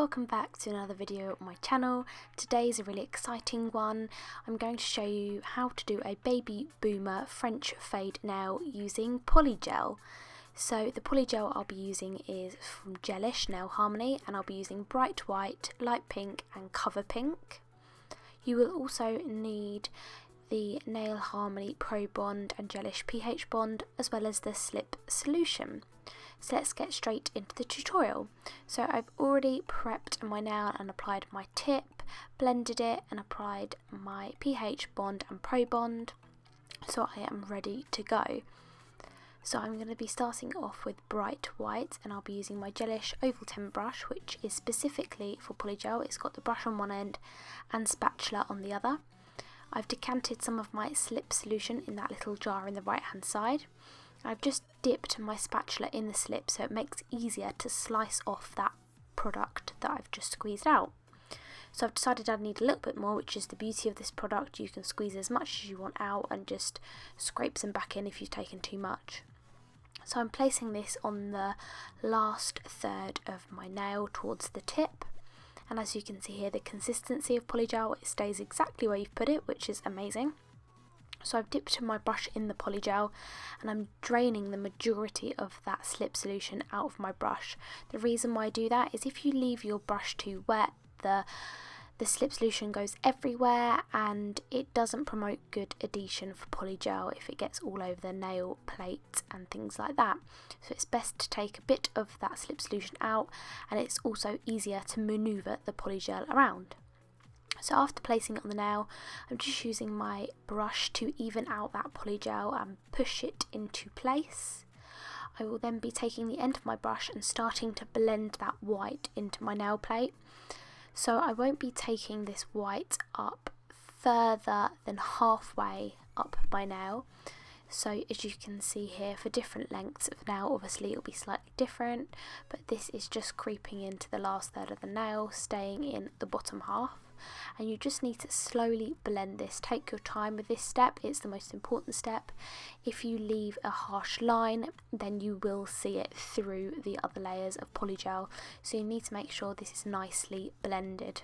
welcome back to another video on my channel. Today's a really exciting one. I'm going to show you how to do a baby boomer French fade nail using Polygel. So the Polygel I'll be using is from Gelish Nail Harmony, and I'll be using bright white, light pink and cover pink. You will also need the Nail Harmony Pro Bond and Gelish pH Bond, as well as the slip solution. So let's get straight into the tutorial. So I've already prepped my nail and applied my tip, blended it and applied my pH bond and Pro Bond, so I am ready to go. So I'm going to be starting off with bright white, and I'll be using my Gelish Oval 10 brush, which is specifically for Polygel. It's got the brush on one end and spatula on the other. I've decanted some of my slip solution in that little jar in the right hand side. I've just dipped my spatula in the slip so it makes it easier to slice off that product that I've just squeezed out. So I've decided I need a little bit more, which is the beauty of this product. You can squeeze as much as you want out and just scrape some back in if you've taken too much. So I'm placing this on the last third of my nail towards the tip. And as you can see here, the consistency of Polygel, it stays exactly where you've put it, which is amazing. So I've dipped my brush in the Polygel and I'm draining the majority of that slip solution out of my brush. The reason why I do that is if you leave your brush too wet, the slip solution goes everywhere and it doesn't promote good adhesion for Polygel if it gets all over the nail plate and things like that. So it's best to take a bit of that slip solution out, and it's also easier to manoeuvre the Polygel around. So after placing it on the nail, I'm just using my brush to even out that Polygel and push it into place. I will then be taking the end of my brush and starting to blend that white into my nail plate. So I won't be taking this white up further than halfway up my nail. So as you can see here, for different lengths of nail, obviously it'll be slightly different, but this is just creeping into the last third of the nail, staying in the bottom half. And you just need to slowly blend this. Take your time with this step, it's the most important step. If you leave a harsh line, then you will see it through the other layers of Polygel, so you need to make sure this is nicely blended.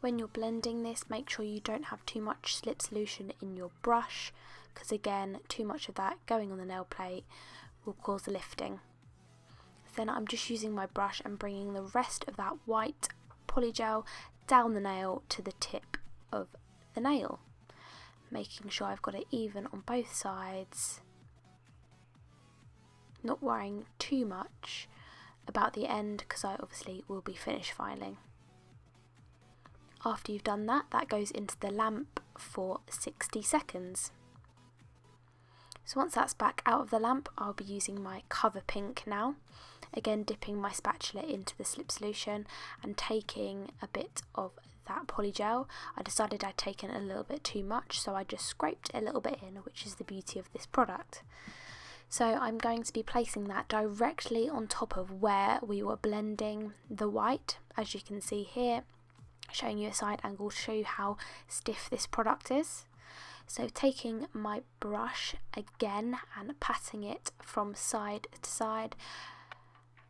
When you're blending this, make sure you don't have too much slip solution in your brush, because again, too much of that going on the nail plate will cause lifting. Then I'm just using my brush and bringing the rest of that white Polygel down the nail to the tip of the nail, making sure I've got it even on both sides, not worrying too much about the end because I obviously will be finish filing. After you've done that, that goes into the lamp for 60 seconds. So once that's back out of the lamp, I'll be using my cover pink now. Again, dipping my spatula into the slip solution and taking a bit of that Polygel. I decided I'd taken a little bit too much, so I just scraped a little bit in, which is the beauty of this product. So I'm going to be placing that directly on top of where we were blending the white, as you can see here, showing you a side angle to show you how stiff this product is. So taking my brush again and patting it from side to side.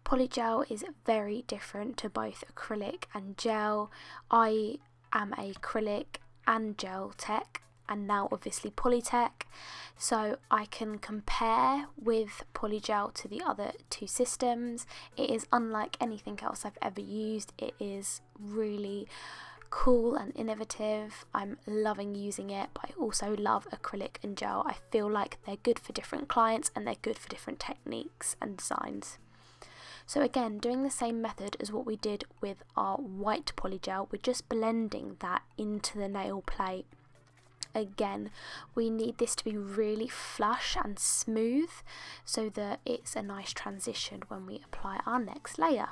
Polygel is very different to both acrylic and gel. I am a acrylic and gel tech, and now obviously polytech, so I can compare with Polygel to the other two systems. It is unlike anything else I've ever used. It is really cool and innovative. I'm loving using it, but I also love acrylic and gel. I feel like they're good for different clients and they're good for different techniques and designs. So again, doing the same method as what we did with our white Polygel, we're just blending that into the nail plate. Again, we need this to be really flush and smooth so that it's a nice transition when we apply our next layer.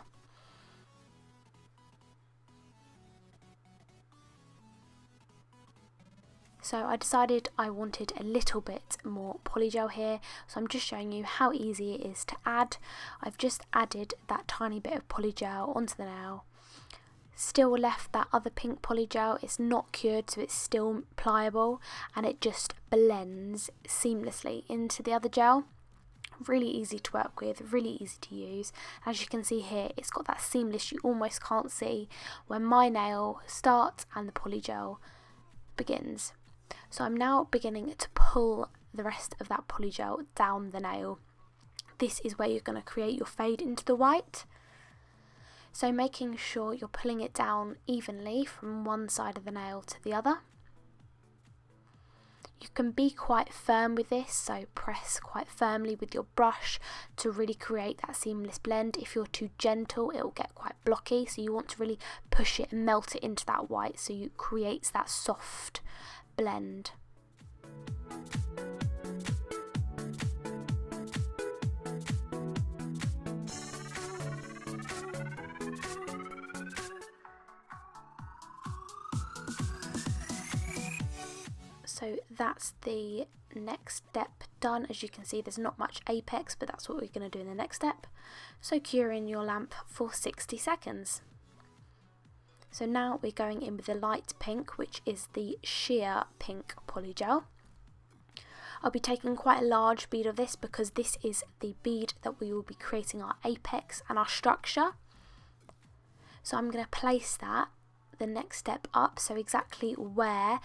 So I decided I wanted a little bit more Polygel here, so I'm just showing you how easy it is to add. I've just added that tiny bit of Polygel onto the nail. Still left that other pink Polygel. It's not cured, so it's still pliable, and it just blends seamlessly into the other gel. Really easy to work with, really easy to use. As you can see here, it's got that seamless, you almost can't see where my nail starts and the polygel begins. So I'm now beginning to pull the rest of that polygel down the nail. This is where you're going to create your fade into the white. So making sure you're pulling it down evenly from one side of the nail to the other. You can be quite firm with this, so press quite firmly with your brush to really create that seamless blend. If you're too gentle, it will get quite blocky, so you want to really push it and melt it into that white so it creates that soft blend. So that's the next step done. As you can see, there's not much apex, but that's what we're going to do in the next step. So cure in your lamp for 60 seconds. So now we're going in with the light pink, which is the sheer pink polygel. I'll be taking quite a large bead of this because this is the bead that we will be creating our apex and our structure. So I'm going to place that the next step up, so exactly where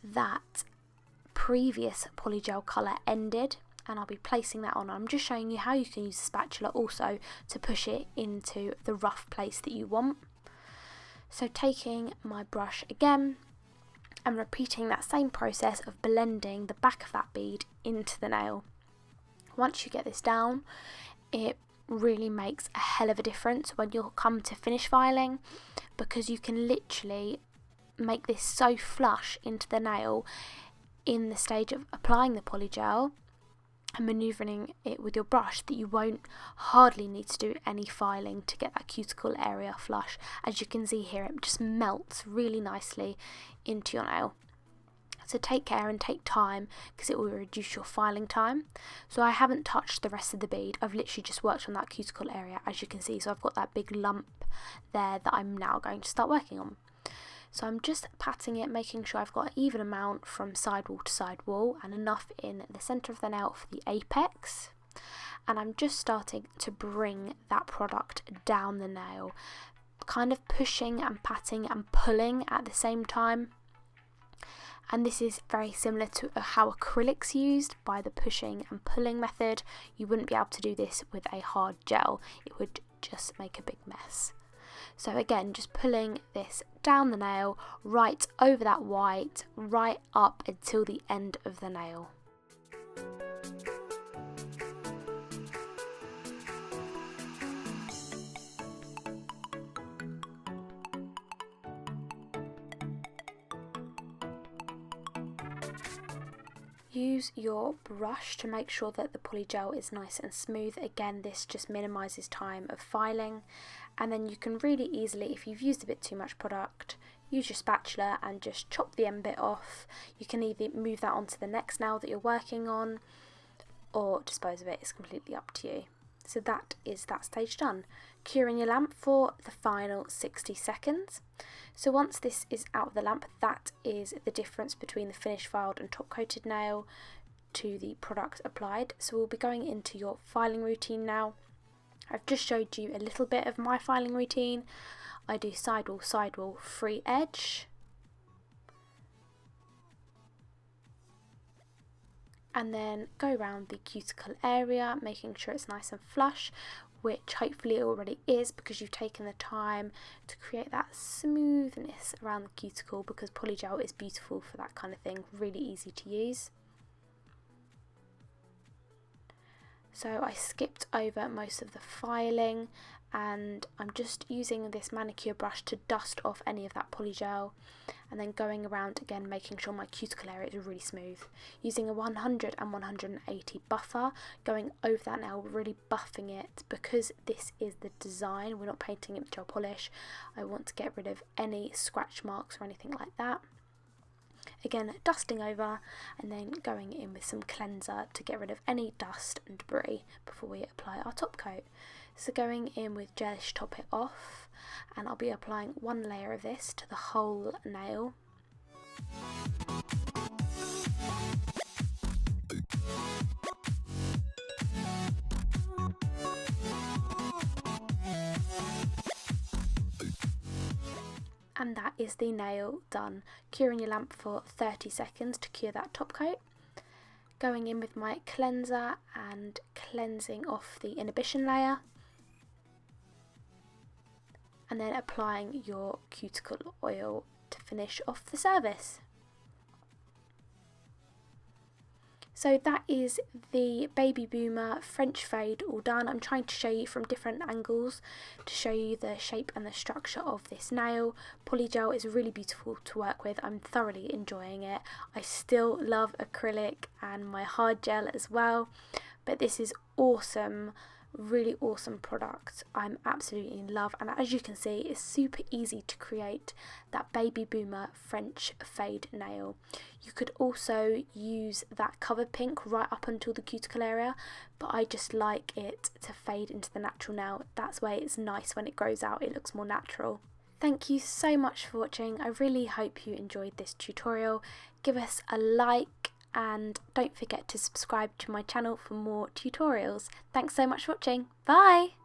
that previous polygel colour ended, and I'll be placing that on. I'm just showing you how you can use the spatula also to push it into the rough place that you want. So taking my brush again and repeating that same process of blending the back of that bead into the nail. Once you get this down, it really makes a hell of a difference when you'll come to finish filing, because you can literally make this so flush into the nail in the stage of applying the polygel and manoeuvring it with your brush that you won't hardly need to do any filing to get that cuticle area flush. As you can see here, it just melts really nicely into your nail. So take care and take time, because it will reduce your filing time. So I haven't touched the rest of the bead, I've literally just worked on that cuticle area, as you can see. So I've got that big lump there that I'm now going to start working on. So I'm just patting it, making sure I've got an even amount from sidewall to sidewall and enough in the centre of the nail for the apex. And I'm just starting to bring that product down the nail, kind of pushing and patting and pulling at the same time. And this is very similar to how acrylic's used, by the pushing and pulling method. You wouldn't be able to do this with a hard gel, it would just make a big mess. So again, just pulling this down the nail, right over that white, right up until the end of the nail. Use your brush to make sure that the polygel is nice and smooth. Again, this just minimises time of filing, and then you can really easily, if you've used a bit too much product, use your spatula and just chop the end bit off. You can either move that onto the next nail that you're working on or dispose of it. It's completely up to you. So that is that stage done. Curing your lamp for the final 60 seconds. So once this is out of the lamp, that is the difference between the finished filed and top coated nail to the product applied. So we'll be going into your filing routine now. I've just showed you a little bit of my filing routine. I do sidewall, sidewall, free edge. And then go around the cuticle area, making sure it's nice and flush, which hopefully it already is, because you've taken the time to create that smoothness around the cuticle, because polygel is beautiful for that kind of thing, really easy to use. So I skipped over most of the filing, and I'm just using this manicure brush to dust off any of that polygel, and then going around again, making sure my cuticle area is really smooth. Using a 100 and 180 buffer, going over that nail, really buffing it, because this is the design, we're not painting it with gel polish. I want to get rid of any scratch marks or anything like that. Again, dusting over and then going in with some cleanser to get rid of any dust and debris before we apply our top coat. So going in with Gelish Top It Off, and I'll be applying one layer of this to the whole nail. And that is the nail done. Curing your lamp for 30 seconds to cure that top coat. Going in with my cleanser and cleansing off the inhibition layer. And then applying your cuticle oil to finish off the service. So that is the Babyboomer French fade all done. I'm trying to show you from different angles to show you the shape and the structure of this nail. Polygel is really beautiful to work with. I'm thoroughly enjoying it. I still love acrylic and my hard gel as well, but this is awesome. Really awesome product. I'm absolutely in love, and as you can see, it's super easy to create that Babyboomer French fade nail. You could also use that cover pink right up until the cuticle area, but I just like it to fade into the natural nail. That's why it's nice when it grows out, it looks more natural. Thank you so much for watching. I really hope you enjoyed this tutorial. Give us a like and don't forget to subscribe to my channel for more tutorials. Thanks so much for watching. Bye!